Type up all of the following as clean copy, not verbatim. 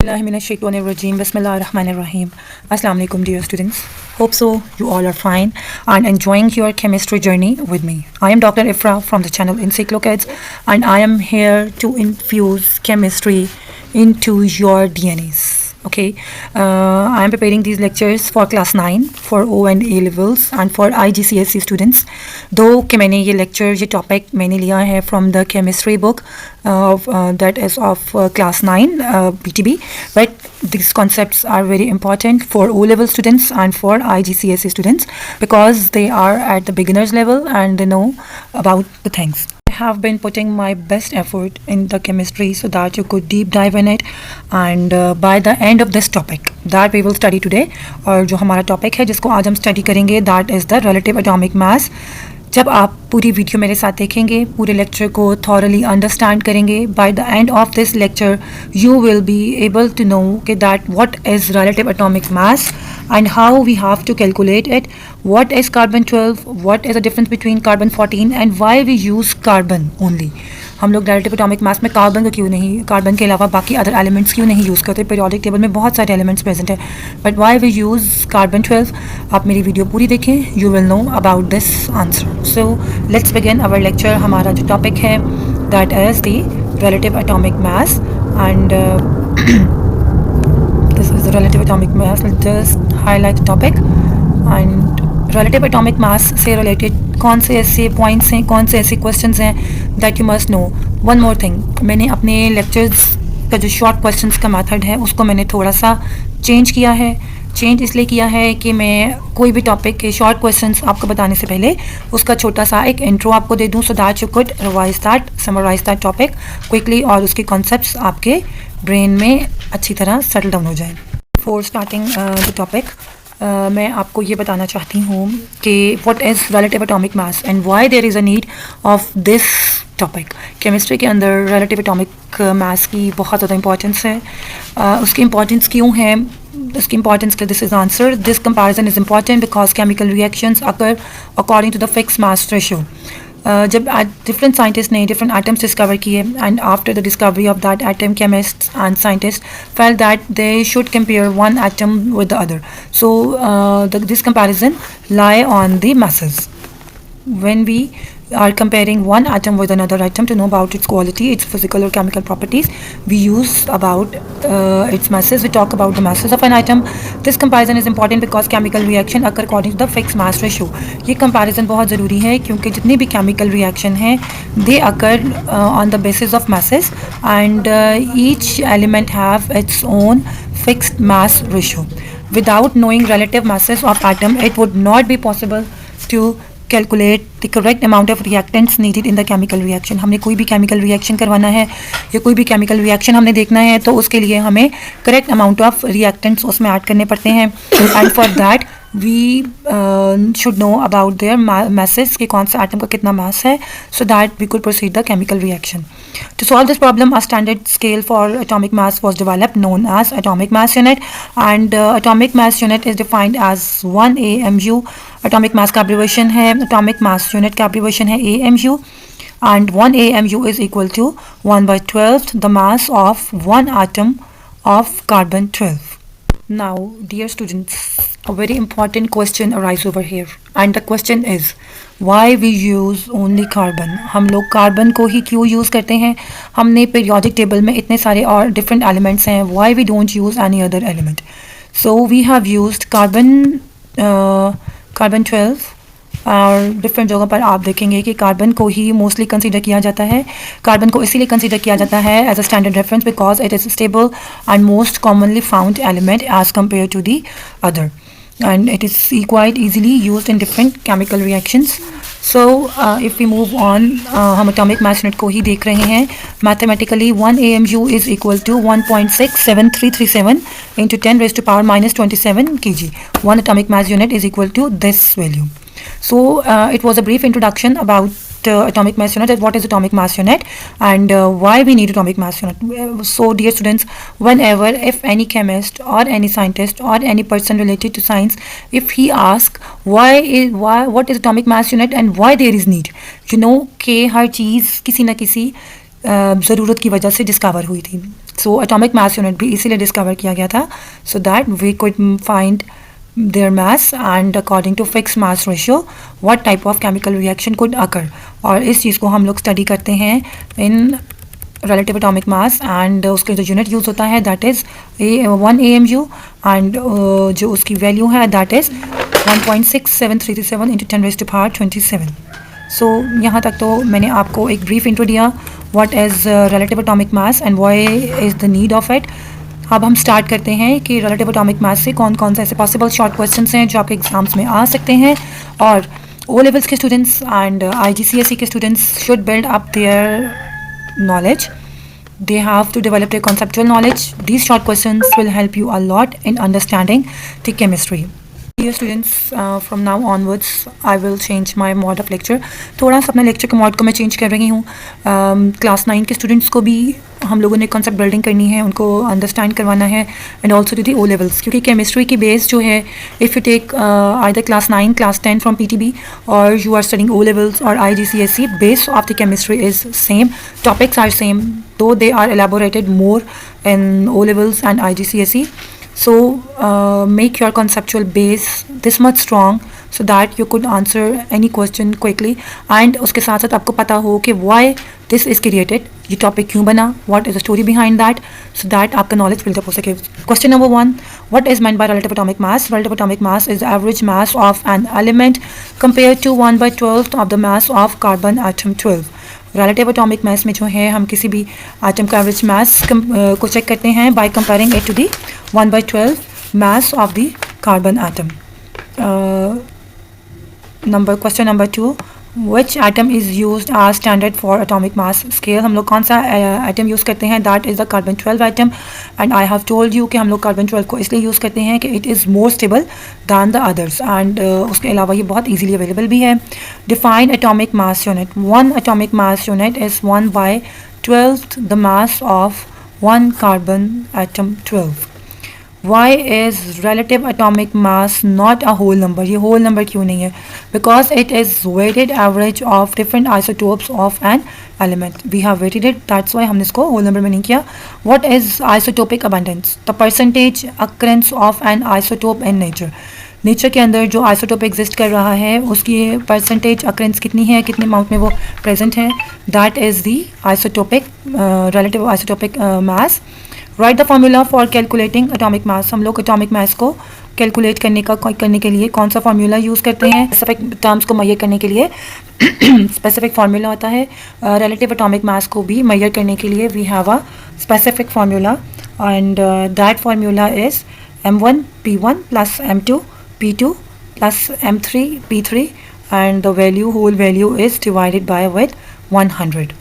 Bismillahirrahmanirrahim. Bismillahirrahmanirrahim. Assalamu alaikum, dear students. Hope so you all are fine and enjoying your chemistry journey with me. I am Dr. Ifra from the channel Encyclokids, and I am here to infuse chemistry into your DNAs. Okay, I am preparing these lectures for class 9 for O and A levels and for IGCSE students. Though कि मैंने ये lecture ये topic मैंने लिया है from the chemistry book that is of class 9 BTB, but these concepts are very important for O level students and for IGCSE students because they are at the beginners level and they know about the things. I have been putting my best effort in the chemistry so that you could deep dive in it, and by the end of this topic that we will study today, और जो हमारा topic है जिसको आज हम study करेंगे, that is the relative atomic mass. जब आप पूरी वीडियो मेरे साथ देखेंगे, पूरे लेक्चर को थॉरली अंडरस्टैंड करेंगे, by the end of this lecture you will be able to know कि that what is relative atomic mass and how we have to calculate it, what is carbon 12, what is the difference between carbon 14 and why we use carbon only. हम लोग relative atomic मास में carbon को क्यों नहीं, carbon के अलावा बाकी other elements क्यों नहीं यूज़ करते. पीरियोडिक टेबल में बहुत सारे एलिमेंट्स प्रेजेंट है, but why we use carbon 12. आप मेरी वीडियो पूरी देखें, you will know about this answer. So let's begin our lecture. हमारा जो टॉपिक है that is the relative atomic mass and this is the relative atomic mass. Let's just highlight the topic. And relative atomic mass से related कौन से ऐसे points हैं, कौन से ऐसे questions हैं that you must know. One more thing, मैंने अपने lectures का जो short questions का method है उसको मैंने थोड़ा सा change किया है. चेंज इसलिए किया है कि मैं कोई भी टॉपिक के शॉर्ट क्वेश्चंस आपको बताने से पहले उसका छोटा सा एक इंट्रो आपको दे दूं, so that you could revise that, summarize that topic quickly और उसके कॉन्सेप्ट्स आपके ब्रेन में अच्छी तरह सेटल डाउन हो जाए. बिफोर स्टार्टिंग द टॉपिक मैं आपको ये बताना चाहती हूँ कि what is relative atomic mass and why there is a need of this topic. Chemistry के अंदर रिलेटिव एटॉमिक मास की बहुत ज़्यादा इंपॉर्टेंस है. उसकी इंपॉर्टेंस क्यों है, इसकी इंपॉर्टेंस का this is answer. This comparison is important because chemical reactions occur according to the fix mass ratio. जब डिफरेंट साइंटिस्ट ने डिफरेंट एटम्स डिस्कवर किए and after the discovery of that atom chemists and scientist felt that they should compare one atom with the other. So this comparison lie on the masses. When we are comparing one atom with another atom to know about its quality, its physical or chemical properties, we use about its masses. We talk about the masses of an atom. This comparison is important because chemical reaction occur according to the fixed mass ratio. ये comparison बहुत ज़रूरी है क्योंकि जितनी भी chemical reaction हैं they occur on the basis of masses and each element have its own fixed mass ratio. Without knowing relative masses of atom, it would not be possible to calculate the correct amount of reactants needed in the chemical reaction. हमने कोई भी chemical reaction करवाना है या कोई भी chemical reaction हमने देखना है तो उसके लिए हमें correct amount of reactants उसमें ऐड करने पड़ते हैं. And for that we should know about their masses कि कौन सा atom का कितना mass है, so that we could proceed the chemical reaction. To solve this problem, a standard scale for atomic mass was developed known as atomic mass unit, and atomic mass unit is defined as 1 AMU. atomic mass का abbreviation है, atomic mass unit का abbreviation है AMU, and 1 AMU is equal to 1/12 the mass of one atom of carbon 12. Now, dear students, a very important question arises over here, and the question is why we use only carbon. हम लोग carbon को ही क्यों use करते हैं. हमने periodic table में इतने सारे और डिफरेंट एलिमेंट्स हैं, why we don't use any other element. So we have used carbon 12 और डिफरेंट जगहों पर आप देखेंगे कि कार्बन को ही मोस्टली कंसीडर किया जाता है. कार्बन को इसीलिए कंसीडर किया जाता है as a standard reference because it is stable and most commonly found element as compare to the other, and it is quite easily used in different chemical reactions. So if we move on, हम atomic mass unit को ही देख रहे हैं. Mathematically 1 AMU is equal to 1.67337 into 10 raised to power minus 27 kg. One atomic mass unit is equal to this value. So it was a brief introduction about atomic mass unit, what is atomic mass unit and why we need atomic mass unit. So dear students, whenever if any chemist or any scientist or any person related to science, if he asks what is atomic mass unit and why there is need, you know कि हर चीज़ किसी न किसी ज़रूरत की वजह से discover हुई थी. सो एटॉमिक मास यूनिट भी इसीलिए डिस्कवर किया गया था, so that we could find their mass and according to fixed mass ratio what type of chemical reaction could occur. और इस चीज़ को हम लोग स्टडी करते हैं इन relative atomic mass and उसके जो यूनिट यूज़ होता है that is 1 AMU and जो उसकी वैल्यू है that is 1.67337 into 10 raised to power 27. सो यहाँ तक तो मैंने आपको एक ब्रीफ इंट्रो दिया what is relative atomic mass and why is the need of it. अब हम स्टार्ट करते हैं कि रिलेटिव एटॉमिक मास से कौन कौन से ऐसे पॉसिबल शॉर्ट क्वेश्चंस हैं जो आपके एग्जाम्स में आ सकते हैं. और ओ लेवल्स के स्टूडेंट्स एंड IGCSE के students should build up their knowledge. They have to develop their conceptual knowledge. These short questions will help you a lot in understanding the chemistry. Dear students, from now onwards I will change my mode of lecture. थोड़ा सा अपने lecture के mod को मैं change कर रही हूँ. Class 9 के स्टूडेंट्स को भी हम लोगों ने कॉन्सेप्ट बिल्डिंग करनी है, उनको अंडरस्टैंड करवाना है and also to the O levels, क्योंकि केमिस्ट्री की बेस जो है if you take either class 9 class 10 from PTB और you are studying O levels और IGCSE, base of the chemistry is same, topics are same, though they are elaborated more in O levels and IGCSE. So make your conceptual base this much strong so that you could answer any question quickly. And उसके साथ साथ आपको पता हो कि why this is created, ये topic क्यों बना, what is the story behind that, so that आपका knowledge build up हो सके. Question number 1, what is meant by relative atomic mass? Relative atomic mass is the average mass of an element compared to 1/12 of the mass of carbon atom 12. Relative atomic मास में जो है हम किसी भी atom का average mass को check करते हैं by comparing it to the 1/12 mass of the carbon atom. Question number 2, which atom is used as standard for atomic mass scale? हम लोग कौन सा एटम यूज़ करते हैं? That is the carbon 12 atom. And I have told you कि हम लोग carbon 12 को इसलिए यूज़ करते हैं कि it is more stable then the others and उसके अलावा ये बहुत ईजीली अवेलेबल भी है. Define atomic mass unit. One atomic mass unit is 1/12 the mass of one carbon atom 12. Why is relative atomic mass not a whole number? ये whole number क्यों नहीं है? Because it is weighted average of different isotopes of an element. We have weighted it. That's why हमने इसको whole number में नहीं किया. What is isotopic abundance? The percentage occurrence of an isotope in nature. Nature के अंदर जो isotope exist कर रहा है उसकी परसेंटेज अक्रेंस कितनी है, कितने अमाउंट में वो प्रेजेंट है, that is the isotopic relative isotopic mass. Right the formula for calculating atomic mass. हम लोग एटॉमिक मास को कैलकुलेट करने के लिए कौन सा फार्मूला यूज़ करते हैं? स्पेसिफिक टर्म्स को मैयर करने के लिए स्पेसिफिक फार्मूला होता है. रिलेटिव एटॉमिक मास को भी मैयर करने के लिए we have a specific formula and that formula is M1 P1 plus M2 P2 plus M3 P3 and the whole value is divided by with 100.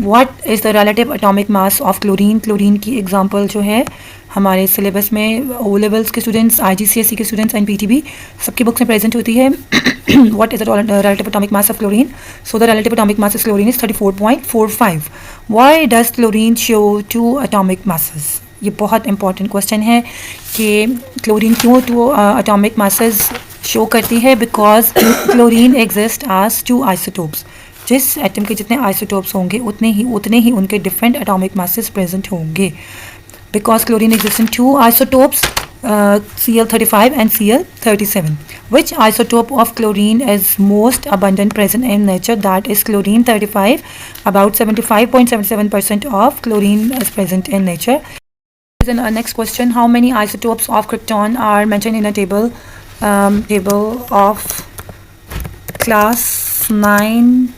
What is the relative atomic mass of chlorine? Chlorine की example जो है हमारे syllabus में O levels के students, IGCSE के students and PTB सबकी books में present होती है. What is the relative atomic mass of chlorine? So the relative atomic mass of chlorine is 34.45. Why does chlorine show 2 atomic masses? ये बहुत important question है कि chlorine क्यों 2 एटॉमिक मासेस शो करती है? Because chlorine exist as 2 isotopes. जिस atom के जितने आइसोटोप्स होंगे उतने ही उनके डिफरेंट एटॉमिक मासेस प्रेजेंट होंगे. Because chlorine exist in 2 isotopes Cl35 and Cl37. Which isotope of chlorine is most abundant present in nature? That is chlorine 35. About 75.77% of chlorine is present in nature. Then our next question, how many isotopes of krypton are mentioned in a table of class 9,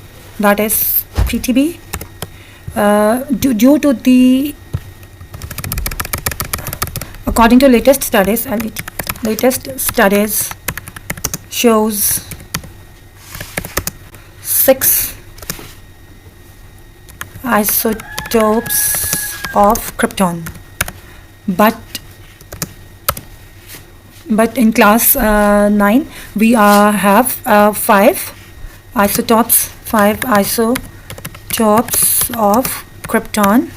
that is PTB? Due to the according to latest studies shows 6 isotopes of krypton. But in class 9 we have 5 isotopes of krypton.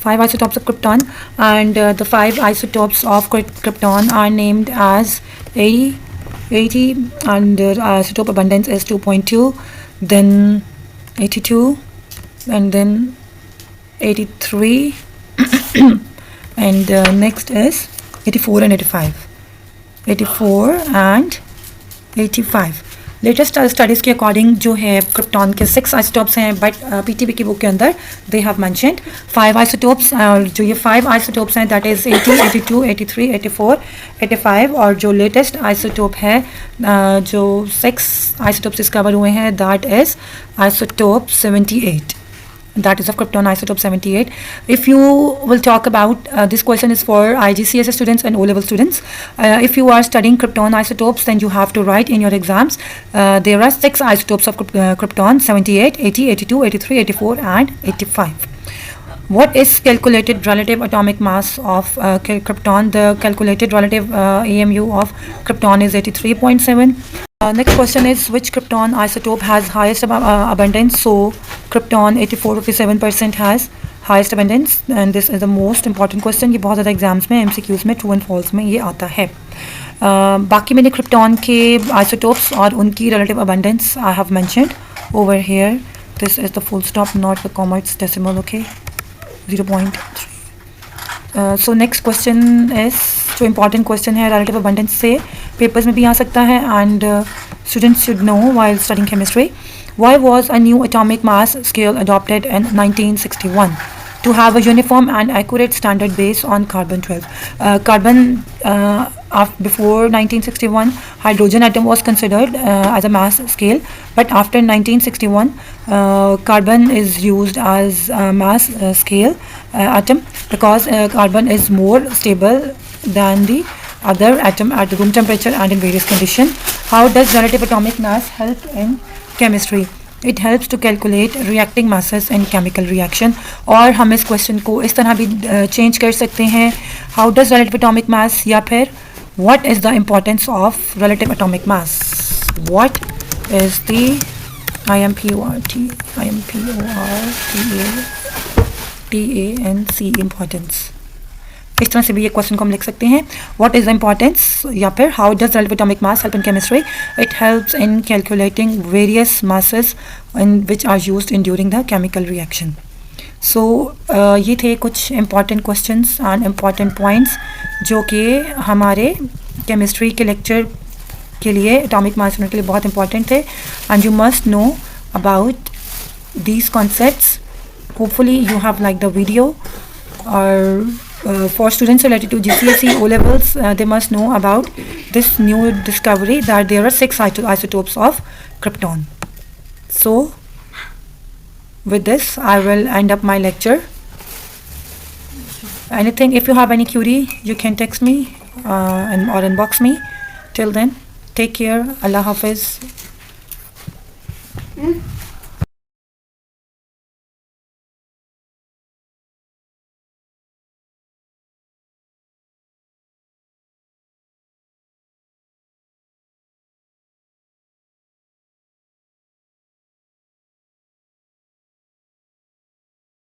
5 isotopes of krypton, and the 5 isotopes of krypton are named as 80 and isotope abundance is 2.2, then 82, and then 83 and next is 84 and 85. 84 and 85. Latest studies के according जो है krypton के 6 isotopes हैं, but PTB की book के अंदर they have mentioned 5 isotopes. जो ये 5 आइसोटोप्स हैं दैट इज़ 80, 82, 83, 84, 85. और जो लेटेस्ट आइसोटोप है जो 6 आइसोटोप्स डिस्कवर हुए हैं that is isotope 78. That is of krypton isotope 78. If you will talk about this question is for IGCSE students and O-level students. If you are studying krypton isotopes, then you have to write in your exams. There are 6 isotopes of krypton: 78, 80, 82, 83, 84, and 85. What is calculated relative atomic mass of krypton? The calculated relative AMU of krypton is 83.7. Next question is which krypton isotope has highest abundance? So krypton 84-57% has highest abundance, and this is the most important question. ये बहुत ज़्यादा exams में MCQs में true and false में ये आता है. बाकी मैंने krypton के isotopes और उनकी relative abundance I have mentioned over here. This is the full stop, not the comma, it's decimal. Okay, 0.3. So next question is जो important question है relative abundance से papers में भी आ सकता है, and students should know while studying chemistry. Why was a new atomic mass scale adopted in 1961? To have a uniform and accurate standard based on carbon-12. Before 1961, hydrogen atom was considered as a mass scale, but after 1961, carbon is used as a mass scale atom because carbon is more stable than the other atom at the room temperature and in various conditions. How does relative atomic mass help in chemistry? It helps to calculate reacting masses in chemical reaction. और हम इस question को इस तरह भी change कर सकते हैं, how does relative atomic mass, या फिर what is the importance of relative atomic mass? What is the IMPORTANC importance? इस तरह से भी ये क्वेश्चन को हम लिख सकते हैं. व्हाट इज़ द इम्पॉर्टेंस, या फिर how does relative atomic mass help in chemistry? It helps in calculating various masses in which are used in during the chemical reaction. So ये थे कुछ important questions and important points जो कि हमारे chemistry के lecture के लिए atomic mass के लिए बहुत important थे, and you must know about these concepts. Hopefully you have liked the video. Or for students related to GCSE O-levels, they must know about this new discovery that there are 6 isotopes of krypton. So with this I will end up my lecture. Anything, if you have any query, you can text me or inbox me. Till then, take care. Allah Hafiz.